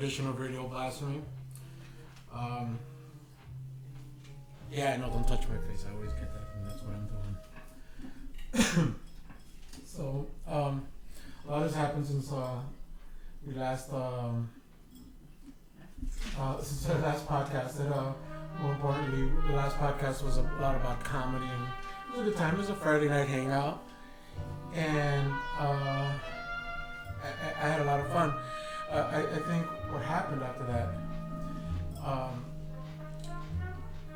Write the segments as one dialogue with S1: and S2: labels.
S1: edition of Radio Blasphemy. Yeah, no, don't touch my face. I always get that, and that's what I'm doing. So, a lot has happened since we last since the last podcast. And more importantly, the last podcast was a lot about comedy, and it was a good time. It was a Friday night hangout, and I had a lot of fun. I think what happened after that,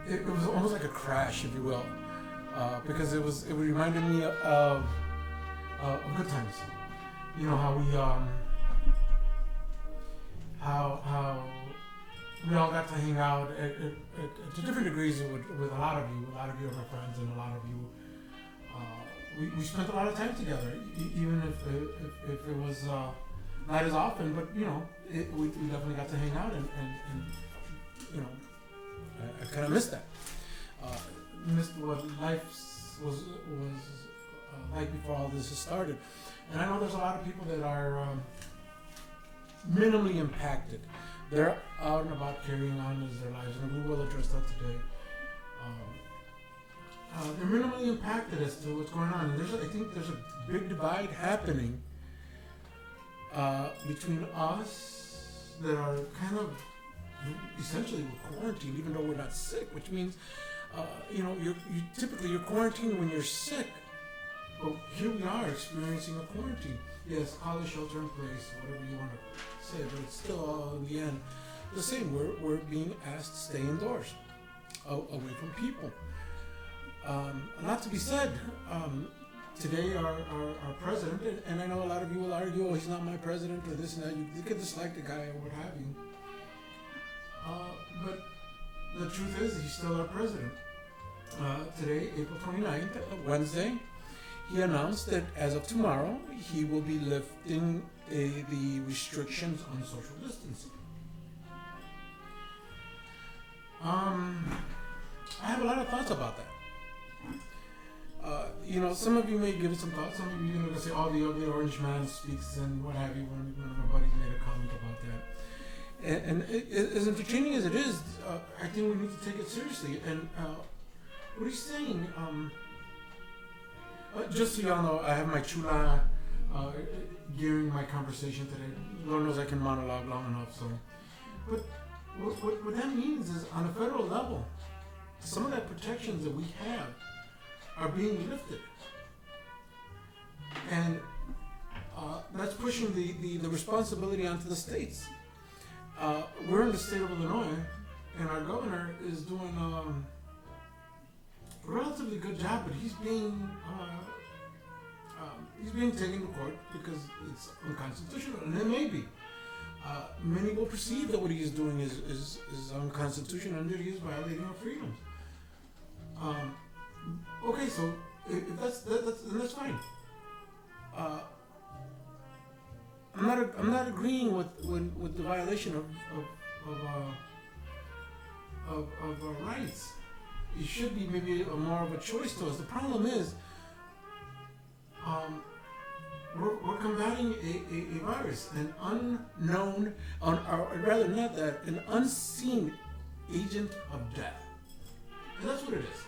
S1: it was almost like a crash, if you will, because it reminded me of good times. You know how we all got to hang out to different degrees with a lot of you. A lot of you are my friends, and a lot of you. We spent a lot of time together, even if it was not as often. But we definitely got to hang out, and I kind of missed that. Missed what life was like before all this has started. And I know there's a lot of people that are minimally impacted. They're out and about carrying on as their lives, and we will address that today. They're minimally impacted as to what's going on. And I think there's a big divide happening between us that are kind of essentially we're quarantined, even though we're not sick, which means you're quarantined when you're sick. But here we are experiencing a quarantine. Yes, call it shelter in place, whatever you want to say, but it's still all in the end the same. We're being asked to stay indoors, away from people. A lot to be said. Today, our president, and I know a lot of you will argue, oh, he's not my president, or this and that. You could dislike the guy or what have you. But the truth is, he's still our president. Today, April 29th, Wednesday, he announced that as of tomorrow, he will be lifting the restrictions on social distancing. I have a lot of thoughts about that. Some of you may give it some thought. Some of you are going to say, oh, the ugly orange man speaks and what have you. One of my buddies made a comment about that. And as entertaining as it is, I think we need to take it seriously. And what he's saying, just so y'all know, I have my chula gearing my conversation today. Lord knows I can monologue long enough. So, but what that means is, on a federal level, some of that protections that we have are being lifted, and that's pushing the responsibility onto the states. We're in the state of Illinois, and our governor is doing a relatively good job, but he's being taken to court because it's unconstitutional, and it may be. Many will perceive that what he is doing is unconstitutional and that he is violating our freedoms. Okay, so if that's fine. I'm not agreeing with the violation of our rights. It should be maybe more of a choice to us. The problem is, we're combating a virus, an unknown, or rather not that, an unseen agent of death. And that's what it is.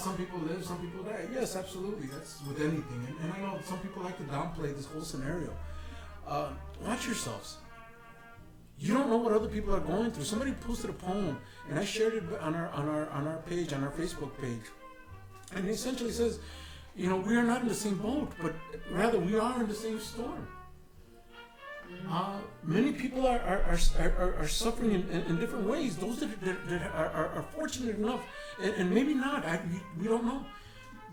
S1: Some people live, some people die. Yes, absolutely. That's with anything. And I know some people like to downplay this whole scenario. Watch yourselves. You don't know what other people are going through. Somebody posted a poem, and I shared it on our page, on our Facebook page. And it essentially says, we are not in the same boat, but rather we are in the same storm. Many people are suffering in different ways. Those that are fortunate enough, and maybe not, we don't know,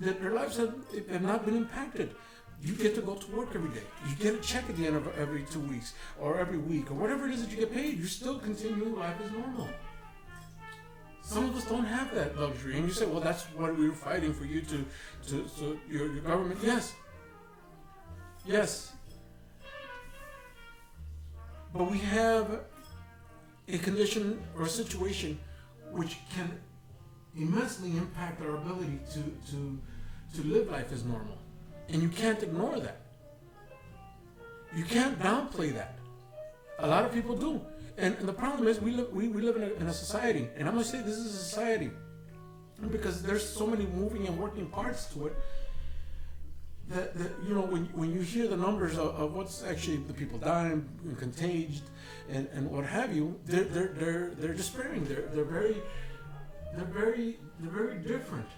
S1: that their lives have not been impacted. You get to go to work every day. You get a check at the end of every 2 weeks, or every week, or whatever it is that you get paid. You still continue life as normal. Some of us don't have that luxury, and you say, well, that's what we were fighting for you to your government. Yes. But we have a condition or a situation which can immensely impact our ability to live life as normal. And you can't ignore that. You can't downplay that. A lot of people do. And the problem is we live in a society, and I'm going to say this is a society, because there's so many moving and working parts to it, that you know, when you hear the numbers of what's actually the people dying and contagious and what have you, they're despairing. They're very different.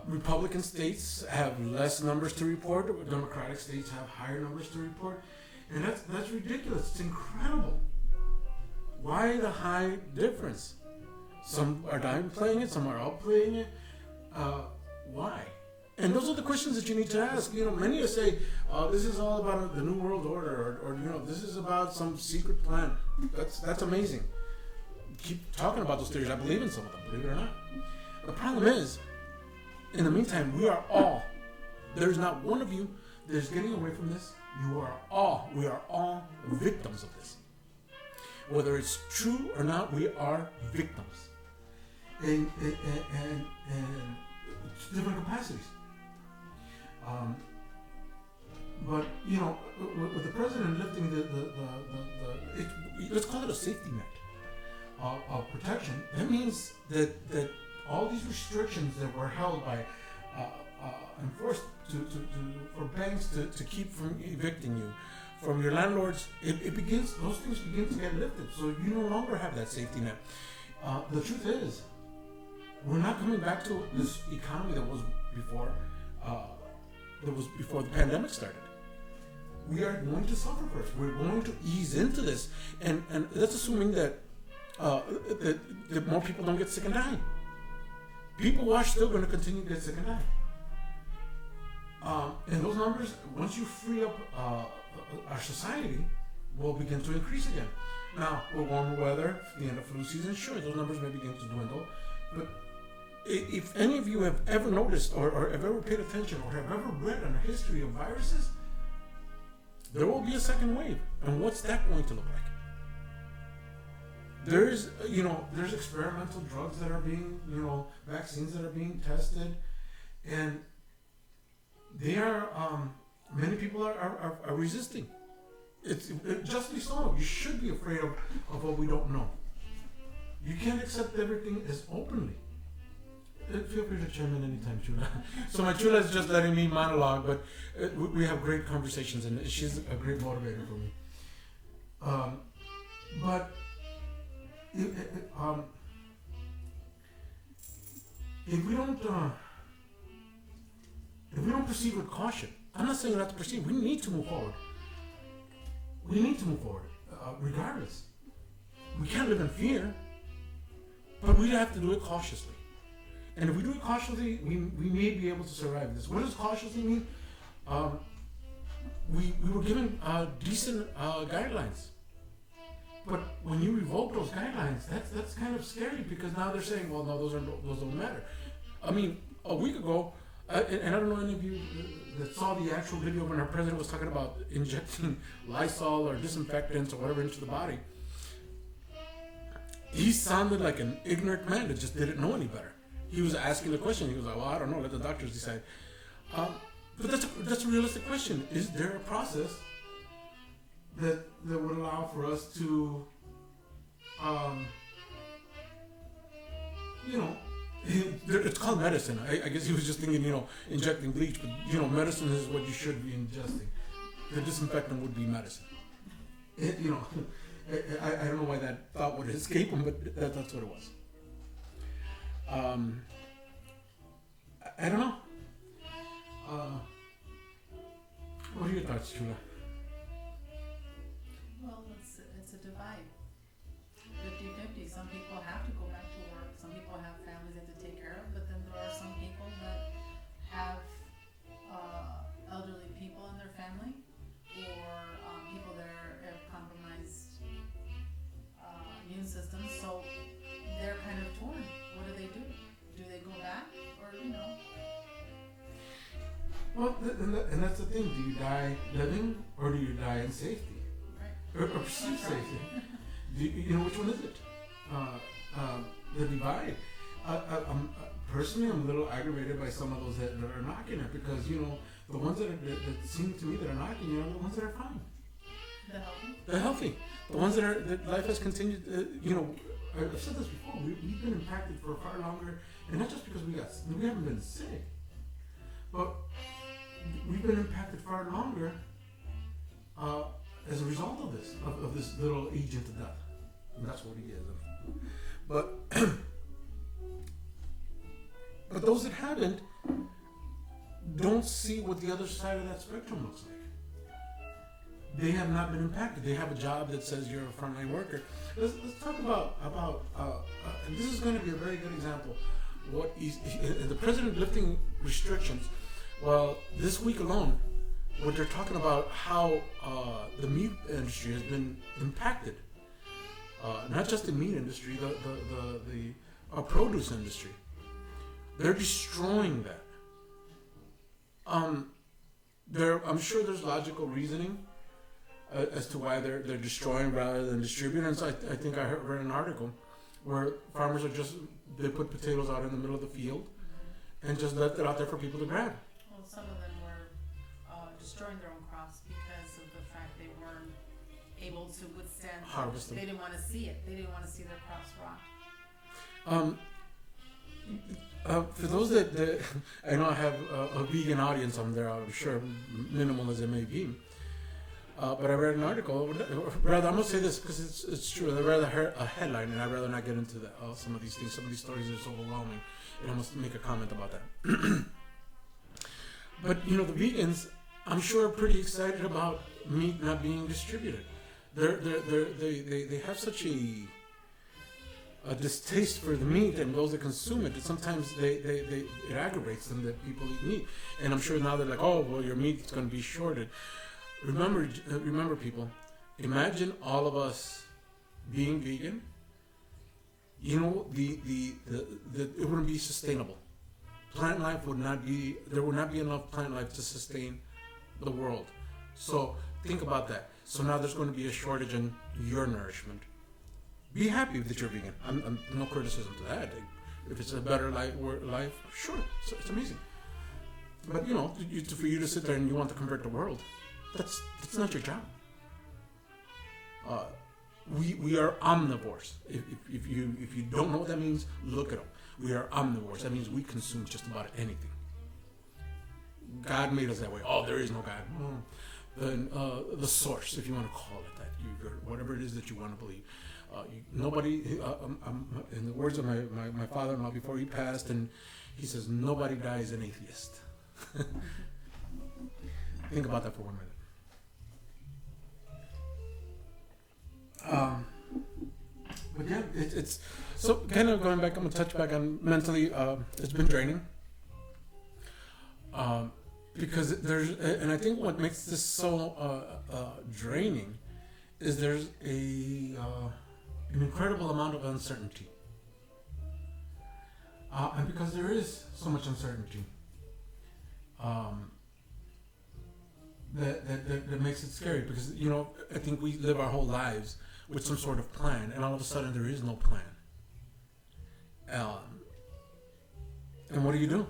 S1: Republican states have less numbers to report. Democratic states have higher numbers to report, and that's ridiculous. It's incredible. Why the high difference? Some are downplaying it, some are outplaying it. Why? And those are the questions that you need to ask. You know, many will say, this is all about the New World Order, or you know, this is about some secret plan. That's amazing. Keep talking about those theories. I believe in some of them, believe it or not. The problem is, in the meantime, we are all, there's not one of you that is getting away from this. We are all victims of this. Whether it's true or not, we are victims. And different capacities. But you know, with the president lifting let's call it a safety net of protection, that means that all these restrictions that were held by enforced for banks to keep from evicting you, from your landlords, those things begin to get lifted. So you no longer have that safety net. The truth is, we're not coming back to this economy that was before the pandemic started. We are going to suffer first. We're going to ease into this, and that's assuming that more people don't get sick and die. People are still going to continue to get sick and die. And those numbers, once you free up our society, will begin to increase again. Now, with warmer weather, the end of flu season, sure, those numbers may begin to dwindle, but if any of you have ever noticed or have ever paid attention or have ever read on a history of viruses, there will be a second wave. And what's that going to look like? There's experimental drugs that are being, vaccines that are being tested, and they are, many people are resisting. It's justly so. You should be afraid of what we don't know. You can't accept everything as openly. Feel free to chime in anytime, Chula. So my Chula is just letting me monologue, but we have great conversations, and she's a great motivator for me. But if we don't proceed with caution, I'm not saying not to proceed. We need to move forward. Regardless. We can't live in fear, but we have to do it cautiously. And if we do it cautiously, we may be able to survive this. What does cautiously mean? We were given decent guidelines. But when you revoke those guidelines, that's kind of scary, because now they're saying, well, no, those don't matter. I mean, a week ago, and I don't know any of you that saw the actual video when our president was talking about injecting Lysol or disinfectants or whatever into the body. He sounded like an ignorant man that just didn't know any better. He was asking the question. He was like, well, I don't know, let the doctors decide. But that's a realistic question. Is there a process that would allow for us to, it's called medicine. I guess he was just thinking, injecting bleach, but, medicine is what you should be ingesting. The disinfectant would be medicine. I don't know why that thought would escape him, but that's what it was. I don't know. What are your thoughts, Chula?
S2: Well, it's a divide. 50-50. Some people have to go back to work. Some people have families they have to take care of, but then there are some people that have elderly people in their family, or people that have compromised immune systems, so they're kind of torn. What do? Do they go back, or
S1: Well, and that's the thing. Do you die living, or do you die in safety?
S2: Right.
S1: Or perceived safety? Which one is it? The divide. Personally, I'm a little aggravated by some of those that are knocking it, because the ones that seem to me that are knocking, are the ones that are fine.
S2: The healthy?
S1: The healthy. The ones that life has continued, I've said this before, we've been impacted for far longer, and not just because we haven't been sick, but we've been impacted far longer as a result of this little agent of death. And that's what he is. But but those that haven't don't see what the other side of that spectrum looks like. They have not been impacted. They have a job that says you're a frontline worker. Let's talk about and this is going to be a very good example. What is the president lifting restrictions? Well, this week alone, what they're talking about how the meat industry has been impacted. Not just the meat industry, the produce industry. They're destroying that. I'm sure there's logical reasoning as to why they're destroying rather than distributing. And so I think I read an article where farmers they put potatoes out in the middle of the field and just left it out there for people to grab.
S2: Well, some of them were destroying their own crops because of the fact they weren't able to withstand
S1: harvest them.
S2: They didn't want to see it. They didn't want to see their crops rot.
S1: For those that I know I have a vegan audience on there, I'm sure, minimal as it may be. But I read an article. Rather, I'm gonna say this because it's true. I read a headline, and I'd rather not get into some of these things. Some of these stories are so overwhelming, and I must make a comment about that. But the vegans, I'm sure, are pretty excited about meat not being distributed. They have such a distaste for the meat and those that consume it that sometimes it aggravates them that people eat meat. And I'm sure now they're like, oh, well, your meat's going to be shorted. Remember, people. Imagine all of us being vegan. It wouldn't be sustainable. Plant life would not be. There would not be enough plant life to sustain the world. So think about that. So now there's going to be a shortage in your nourishment. Be happy that you're vegan. I'm no criticism to that. If it's a better life, sure, it's amazing. But for you to sit there and you want to convert the world, that's not your job. We are omnivores. If you don't know what that means, look it up. We are omnivores. That means we consume just about anything. God made us that way. Oh, there is no God. Then the source, if you want to call it that, whatever it is that you want to believe. Nobody. In the words of my father-in-law before he passed, and he says, nobody dies an atheist. Think about that for 1 minute. But yeah, it's so kind of going back. I'm gonna touch back on mentally. It's been draining. Because and I think what makes this so draining is there's an incredible amount of uncertainty. And because there is so much uncertainty, that makes it scary. Because I think we live our whole lives with some sort of plan, and all of a sudden there is no plan. And what do you do?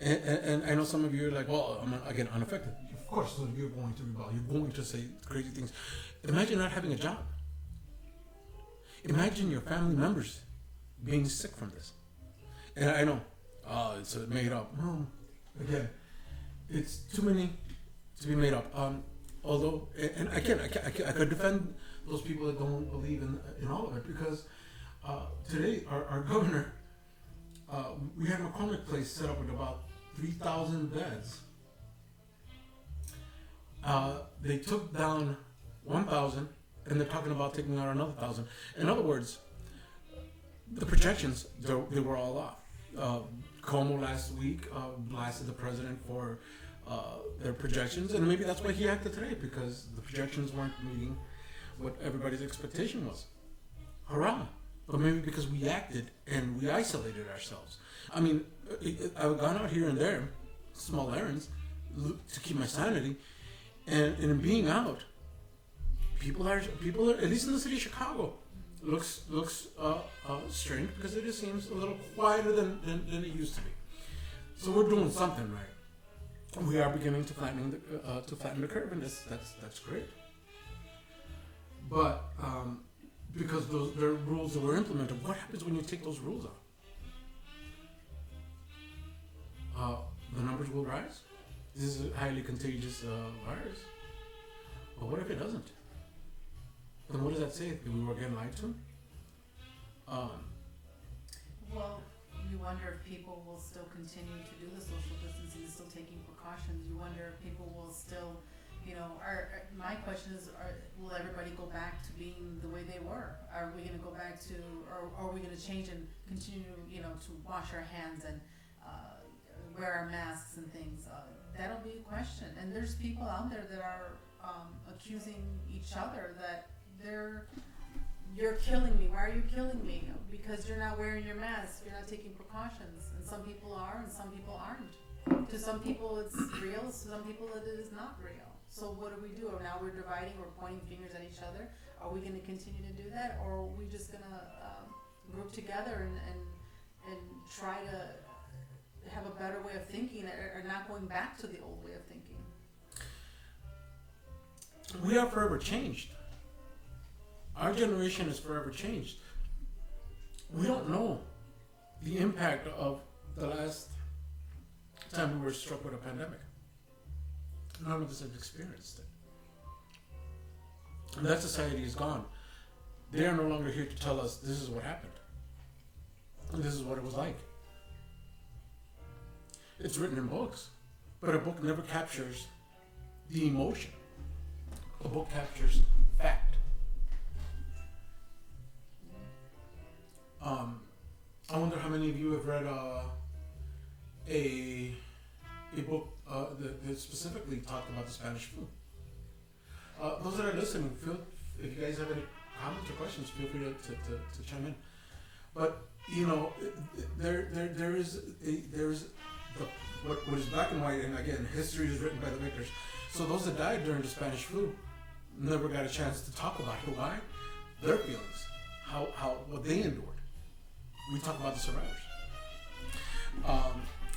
S1: And I know some of you are like, well, I'm again unaffected. Of course, so you're going to rebel. You're going to say crazy things. Imagine not having a job. Imagine your family members being sick from this. And I know, it's made up. Well, again, it's too many to be made up. Although, and I could defend those people that don't believe in all of it, because today our governor, we had a McCormick place set up with about 3,000 beds. They took down 1,000, and they're talking about taking out another 1,000. In other words, the projections, they were all off. Como last week blasted the president for their projections, and maybe that's why he acted today, because the projections weren't meeting what everybody's expectation was. Hurrah! But maybe because we acted and we isolated ourselves. I mean, I've gone out here and there, small errands, to keep my sanity, and in being out, people are at least in the city of Chicago, looks strange, because it just seems a little quieter than it used to be. So we're doing something right. We are beginning to flatten the curve, and that's great. But because there are rules that were implemented, what happens when you take those rules out? The numbers will rise. This is a highly contagious virus. But what if it doesn't? Then what does that say? That we were getting lied to?
S2: Well, you wonder if people will still continue to do the social distancing, still taking precautions. You wonder if people will still, my question is, will everybody go back to being the way they were? Are we going to go back to, or are we going to change and continue, to wash our hands and wear our masks and things? That'll be a question. And there's people out there that are accusing each other that you're killing me. Why are you killing me? Because you're not wearing your mask. You're not taking precautions. And some people are, and some people aren't. To some people it's real. To some people it is not real. So what do we do? Now we're dividing. We're pointing fingers at each other. Are we going to continue to do that, or are we just going to group together and try to have a better way of thinking, or not going back to the old way of thinking?
S1: We are forever changed. Our generation is forever changed. We don't know the impact of the last time we were struck with a pandemic. None of us have experienced it. And that society is gone. They are no longer here to tell us this is what happened. And this is what it was like. It's written in books, but a book never captures the emotion. A book captures fact. I wonder how many of you have read a book that specifically talked about the Spanish flu. Those that are listening, if you guys have any comments or questions, feel free to chime in. But there is what is black and white, and again, history is written by the victors. So those that died during the Spanish flu never got a chance to talk about it. Why? Their feelings, what they endured. We talk about the survivors.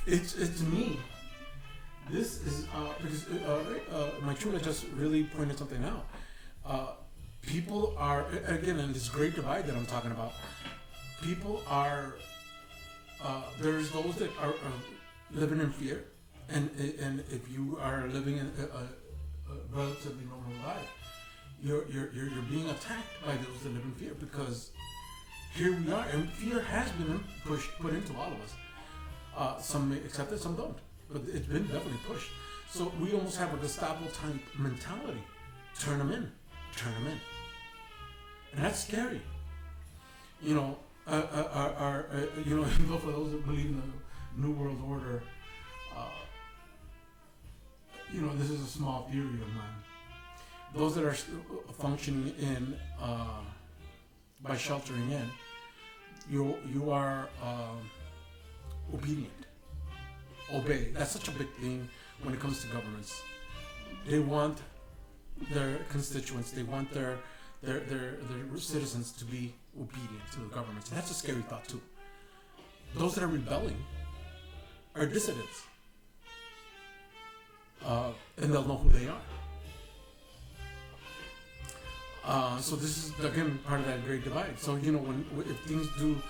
S1: It's to me. This is because my chula just really pointed something out. People are, again, in this great divide that I'm talking about. People are. There's those that are living in fear, and if you are living in a relatively normal life, you're being attacked by those that live in fear, because here we are, and fear has been put into all of us. Some may accept it, some don't, but it's been definitely pushed. So we almost have a Gestapo type mentality. Turn them in, and that's scary. Even though for those that believe in the New World Order, this is a small theory of mine. Those that are functioning in by sheltering in, you are obedient. Obey. That's such a big thing when it comes to governments. They want their constituents, they want their citizens to be obedient to the government. And that's a scary thought too. Those that are rebelling are dissidents. And they'll know who they are. So this is, again, part of that great divide. So, if things do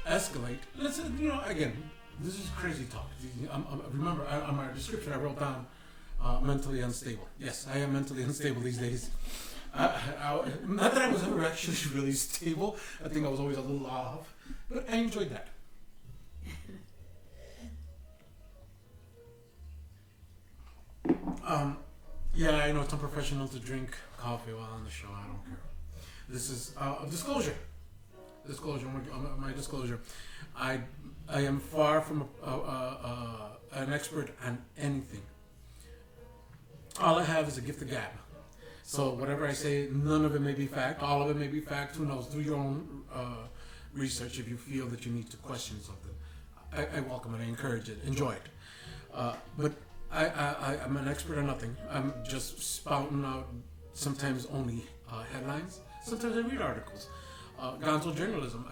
S1: escalate, let's, again, this is crazy talk. Remember, on my description, I wrote down mentally unstable. Yes, I am mentally unstable these days. Not that I was ever actually really stable. I think I was always a little off. But I enjoyed that. Yeah, I know some professionals to drink coffee while on the show. I don't care. This is a disclosure. My disclosure. I am far from an expert on anything. All I have is a gift of gab. So whatever I say, none of it may be fact. All of it may be fact. Who knows? Do your own research if you feel that you need to question something. I welcome it. I encourage it. Enjoy it. But I'm an expert on nothing. I'm just spouting out sometimes only headlines. Sometimes I read articles. Gonzo journalism.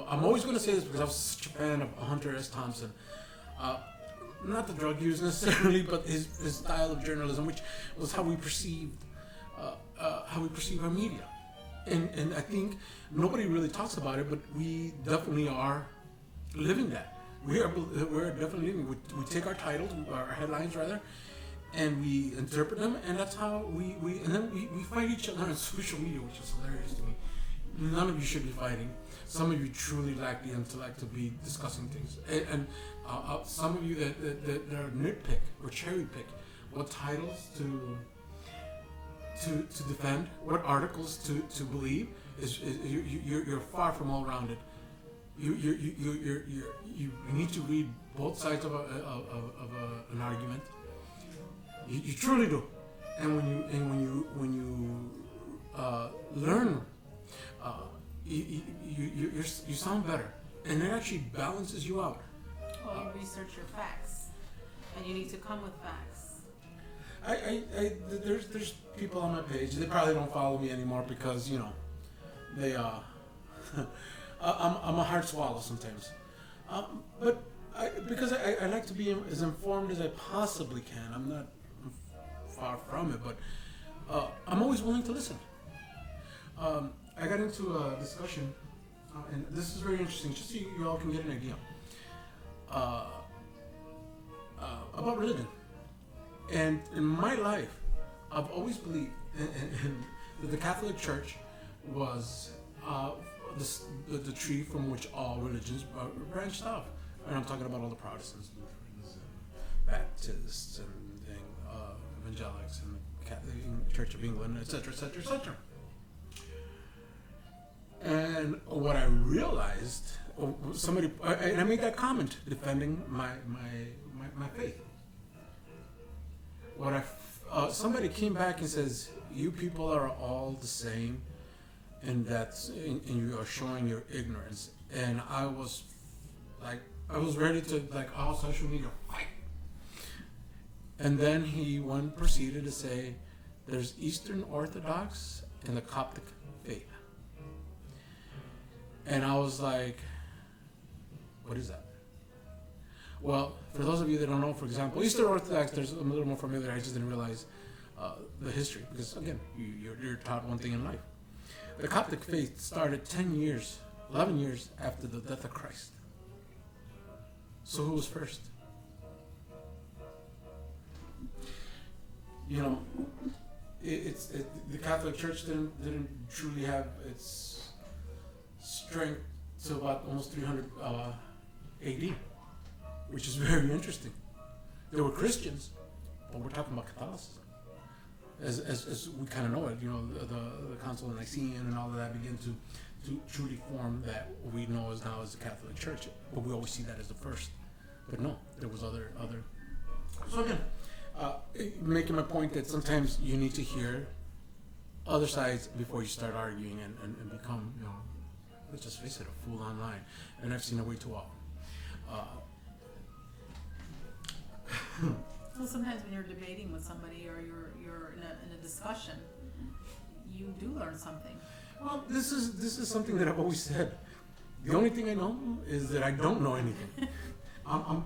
S1: I'm always going to say this because I was such a fan of Hunter S. Thompson. Not the drug use necessarily, but his style of journalism, which was how we perceived how we perceive our media. And I think nobody really talks about it, but we definitely are living that. We're definitely living. We take our titles, our headlines rather, and we interpret them, and that's how we fight each other on social media, which is hilarious to me. None of you should be fighting. Some of you truly lack the intellect to be discussing things, and some of you that are nitpick or cherry pick what titles to defend, what articles to believe. You're far from all rounded. You need to read both sides of an argument. You truly do, and when you learn, you sound better, and it actually balances you out.
S2: Well, you research your facts, and you need to come with facts.
S1: There's people on my page. They probably don't follow me anymore because they I'm a hard swallow sometimes, but because I like to be as informed as I possibly can. I'm not far from it, but I'm always willing to listen. I got into a discussion, and this is very interesting, just so you all can get an idea about religion. And in my life, I've always believed that the Catholic Church was the tree from which all religions branched off. And I'm talking about all the Protestants, Lutherans, and Baptists, and Evangelics, and the Catholic Church of England, etc., etc., etc. And what I realized, and I made that comment defending my faith. Somebody came back and says, "You people are all the same, and and you are showing your ignorance." And I was ready to all social media fight. And then he proceeded to say, "There's Eastern Orthodox and the Coptic faith." And I was like, what is that? Well, for those of you that don't know, for example, Eastern Orthodox, I'm a little more familiar. I just didn't realize the history because, again, you're taught one thing in life. The Coptic faith started 11 years after the death of Christ. So who was first? The Catholic Church didn't truly have its strength to about almost 300 AD, which is very interesting. They were Christians, but we're talking about Catholicism. As we kind of know it, the Council of Nicene and all of that began to truly form that we know now as the Catholic Church, but we always see that as the first. But no, there was other. So again, making my point that sometimes you need to hear other sides before you start arguing and become, let's just face it, a fool online. And I've seen it way too often.
S2: Well, sometimes when you're debating with somebody or you're in a discussion, you do learn something.
S1: Well, this is something that I've always said. The only thing I know is that I don't know anything. I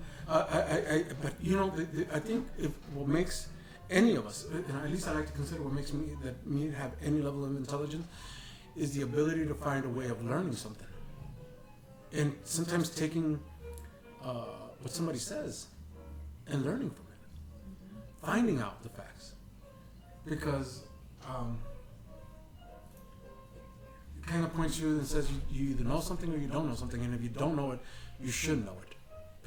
S1: think what makes any of us, and at least I like to consider what makes me have any level of intelligence, is the ability to find a way of learning something, and sometimes taking what somebody says and learning from it, finding out the facts, because it kind of points you and says you either know something or you don't know something, and if you don't know it, you should know it,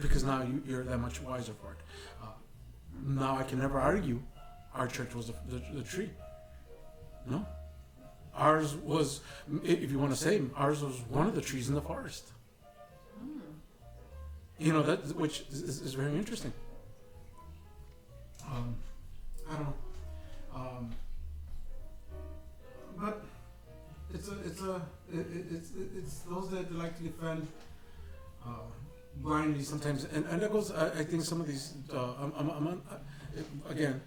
S1: because now you're that much wiser for it. Now I can never argue our church was the tree. No. Ours was, if you want to say, ours was one of the trees in the forest. That which is very interesting. I don't know, but it's those that like to defend blindly sometimes, and that goes. I think some of these. Again,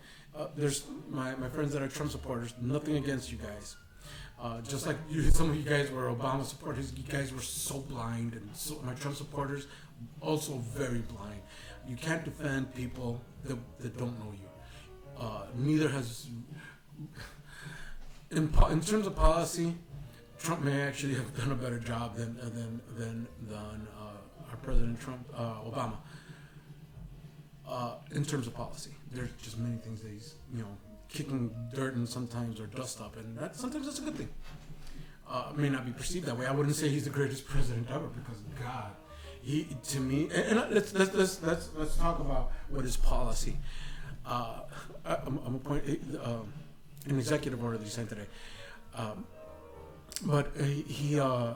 S1: there's my friends that are Trump supporters. Nothing against you guys. Just like some of you guys were Obama supporters, you guys were so blind, and so my Trump supporters also very blind. You can't defend people that don't know you. Neither has, in terms of policy, Trump may actually have done a better job than our President Trump, Obama. In terms of policy, there's just many things that he's kicking dirt and sometimes or dust up, and sometimes that's a good thing. It may not be perceived that way. I wouldn't say he's the greatest president ever because God, he to me. And let's talk about what is policy. I'm a point an executive order that he signed today, but he I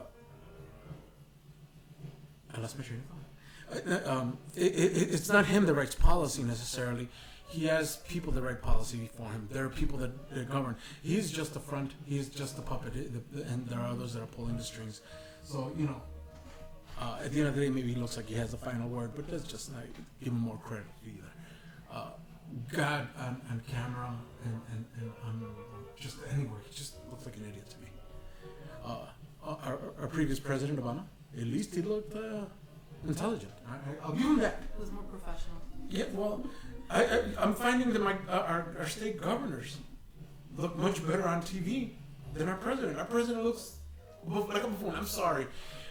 S1: lost my train of thought. It's not him that writes policy necessarily. He has people that write policy for him. There are people that govern. He's just the front. He's just the puppet, and there are others that are pulling the strings. So at the end of the day, maybe he looks like he has the final word, but let's just not give him more credit either. God on camera and on just anywhere, he just looks like an idiot to me. Our previous president, Obama, at least he looked intelligent. I'll give him that.
S2: It was more professional.
S1: Yeah, well, I'm finding that our state governors look much better on TV than our president. Our president looks like a buffoon. I'm sorry,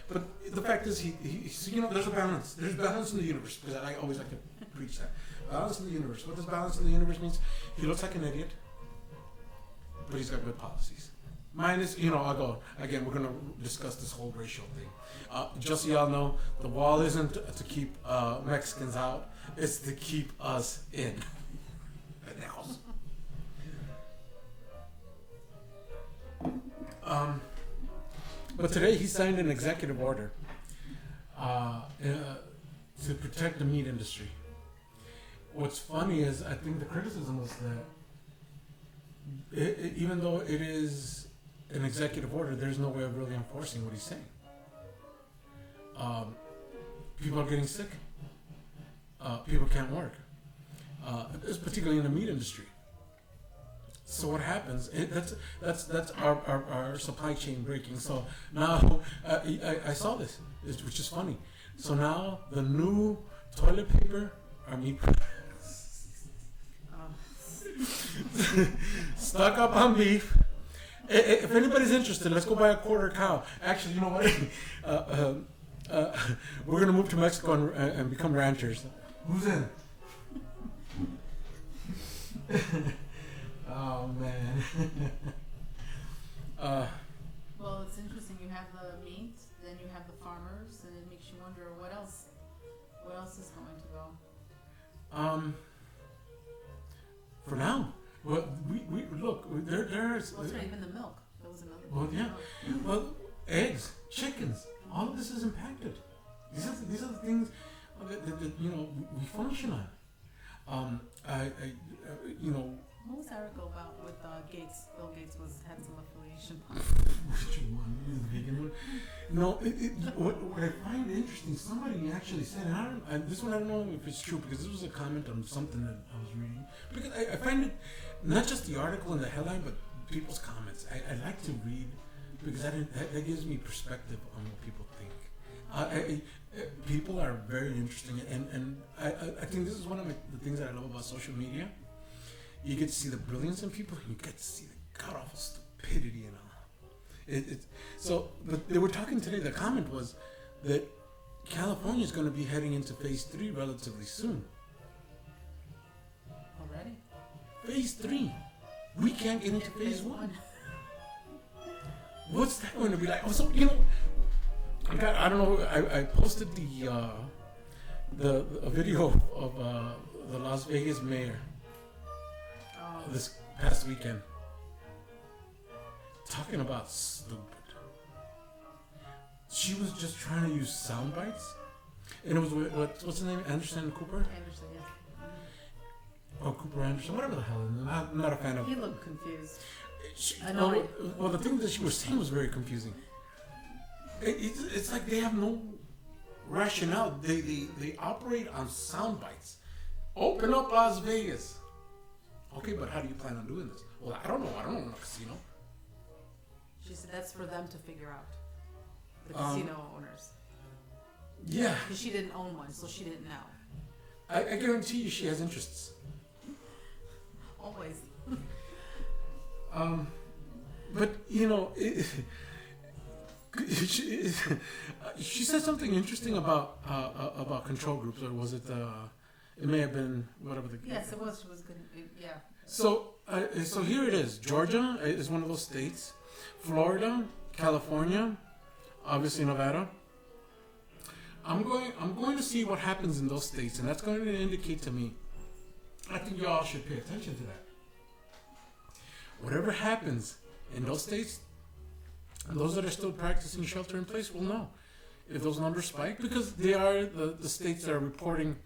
S1: but the fact is, he's, there's a balance. There's balance in the universe, because I always like to preach that. Balance in the universe. What does balance in the universe means? He looks like an idiot, but he's got good policies. Mine is, I'll go, again, we're going to discuss this whole racial thing. Just so y'all know, the wall isn't to keep Mexicans out, it's to keep us in. But today he signed an executive order to protect the meat industry. What's funny is, I think the criticism was that even though it is an executive order, there's no way of really enforcing what he's saying. People are getting sick. People can't work. It's particularly in the meat industry. So what happens? That's our supply chain breaking. So now I saw this, which is funny. So now the new toilet paper are meat products. Stock up on beef. If anybody's interested, let's go buy a quarter cow. Actually, you know what? We're gonna move to Mexico and become ranchers. Who's in? Oh man.
S2: Well, it's interesting. You have the meat, then you have the farmers, and it makes you wonder what else is going to go.
S1: For now, well, we look. There's.
S2: Well, that's right. Even the milk. That was another.
S1: Well, yeah. Well, eggs, chickens. All of this is impacted. These are the things that we function on.
S2: What was that article about with Gates? Bill Gates had some affiliation.
S1: Which one? The vegan one? No. What I find interesting, somebody actually said, and this one I don't know if it's true, because this was a comment on something that I was reading. Because I find it not just the article and the headline, but people's comments. I like to read, because that gives me perspective on what people think. People are very interesting, and I think this is one of the things that I love about social media. You get to see the brilliance in people, and you get to see the god awful stupidity and all. So, but they were talking today. The comment was that California is going to be heading into phase 3 relatively soon.
S2: Already?
S1: Phase 3. We can't get into phase 1. What's that going to be like? Oh, so I don't know. I posted a video of the Las Vegas mayor this past weekend talking about stupid. She was just trying to use sound bites, and it was what's his name? Anderson Cooper.
S2: Anderson, yeah.
S1: Oh, Cooper Anderson, whatever the hell. I'm not a fan of.
S2: He looked confused.
S1: Well, the thing that she was saying was very confusing. It's like they have no rationale. They operate on sound bites. Open up Las Vegas. Okay, but how do you plan on doing this? Well, I don't know. I don't own a casino.
S2: She said that's for them to figure out. The casino owners.
S1: Yeah.
S2: Because she didn't own one, so she didn't know.
S1: I guarantee you she has interests.
S2: Always.
S1: but you know, she said something interesting about control groups, or was it? It may have been whatever the.
S2: Yes, it was. She was good. Yeah.
S1: So here it is. Georgia is one of those states. Florida, California, obviously Nevada. I'm going to see what happens in those states, and that's going to indicate to me. I think you all should pay attention to that. Whatever happens in those states, those that are still practicing shelter in place will know if those numbers spike, because they are the states that are reporting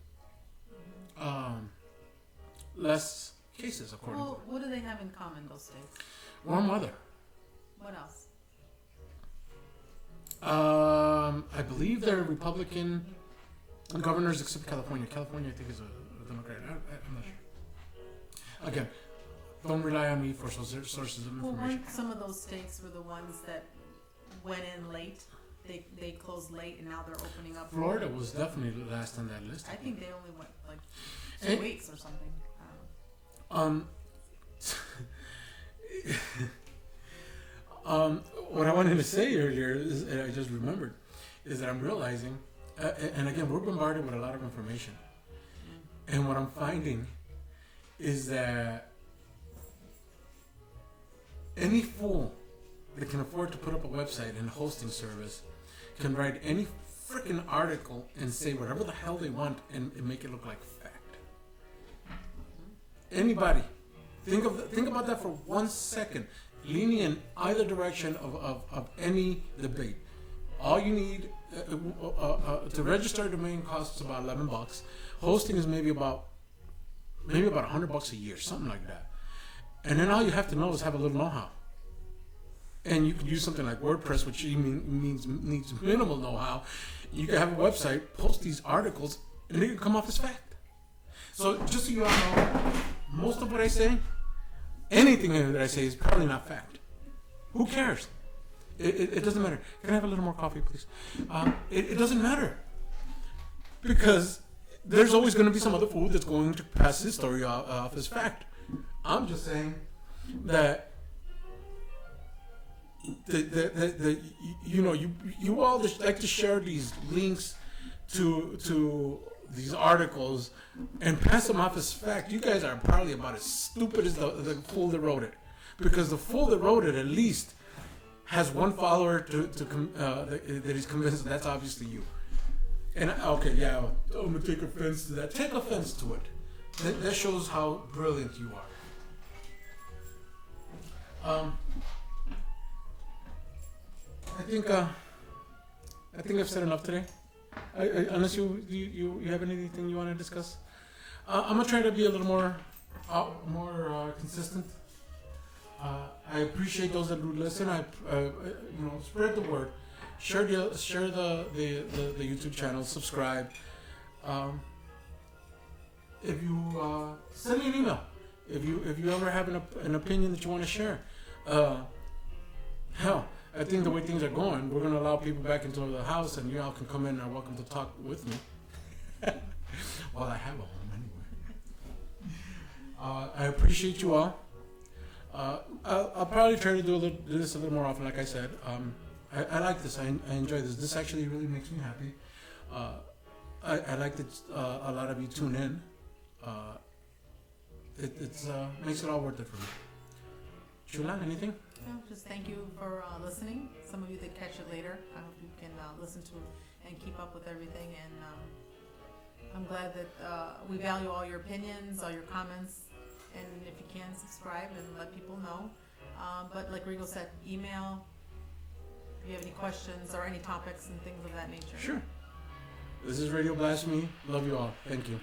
S1: less cases, according to them.
S2: What do they have in common, those states?
S1: Warm weather.
S2: What else?
S1: I believe they're Republican governors, except California. California, I think, is a Democrat. I'm not sure. Again, don't rely on me for sources of information.
S2: Well, weren't some of those states were the ones that went in late? They closed late, and now they're opening up.
S1: Florida was definitely the last on that list.
S2: I think they only went like 2 weeks or something.
S1: What I wanted to say earlier is, and I just remembered, is that I'm realizing, and again, we're bombarded with a lot of information, and what I'm finding is that any fool that can afford to put up a website and a hosting service can write any freaking article and say whatever the hell they want and make it look like fact. Anybody, think about that for 1 second. Leaning in either direction of any debate. All you need to register a domain costs about $11. Hosting is maybe about $100 a year, something like that. And then all you have to know is have a little know-how. And you can use something like WordPress, which needs minimal know-how. You can have a website, post these articles, and they can come off as fact. So just so you all know, most of what I say, anything that I say is probably not fact. Who cares? It doesn't matter. Can I have a little more coffee, please? It doesn't matter. Because there's always going to be some other fool that's going to pass his story off as fact. I'm just saying that you all just like to share these links to these articles and pass them off as fact. You guys are probably about as stupid as the fool that wrote it, because the fool that wrote it at least has one follower that he's convinced that's obviously you. And okay, yeah, I'm gonna take offense to that. Take offense to it. That shows how brilliant you are. I think I've said enough today. Unless you have anything you want to discuss, I'm gonna try to be a little more consistent. I appreciate those that would listen. Spread the word, share the YouTube channel, subscribe. If you send me an email, if you ever have an opinion that you want to share, hell. I think the way things are going, we're going to allow people back into the house, and you all can come in and are welcome to talk with me. Well, I have a home anyway. I appreciate you all. I'll probably try to do this a little more often, like I said. I like this. I enjoy this. This actually really makes me happy. I like that a lot of you tune in. It makes it all worth it for me. Shula, anything?
S2: No, just thank you for listening. Some of you that catch it later, I hope you can listen to and keep up with everything. And I'm glad that we value all your opinions, all your comments, and if you can, subscribe and let people know. But like Rigo said, email if you have any questions or any topics and things of that nature.
S1: Sure. This is Radio Blasphemy. Love you all. Thank you.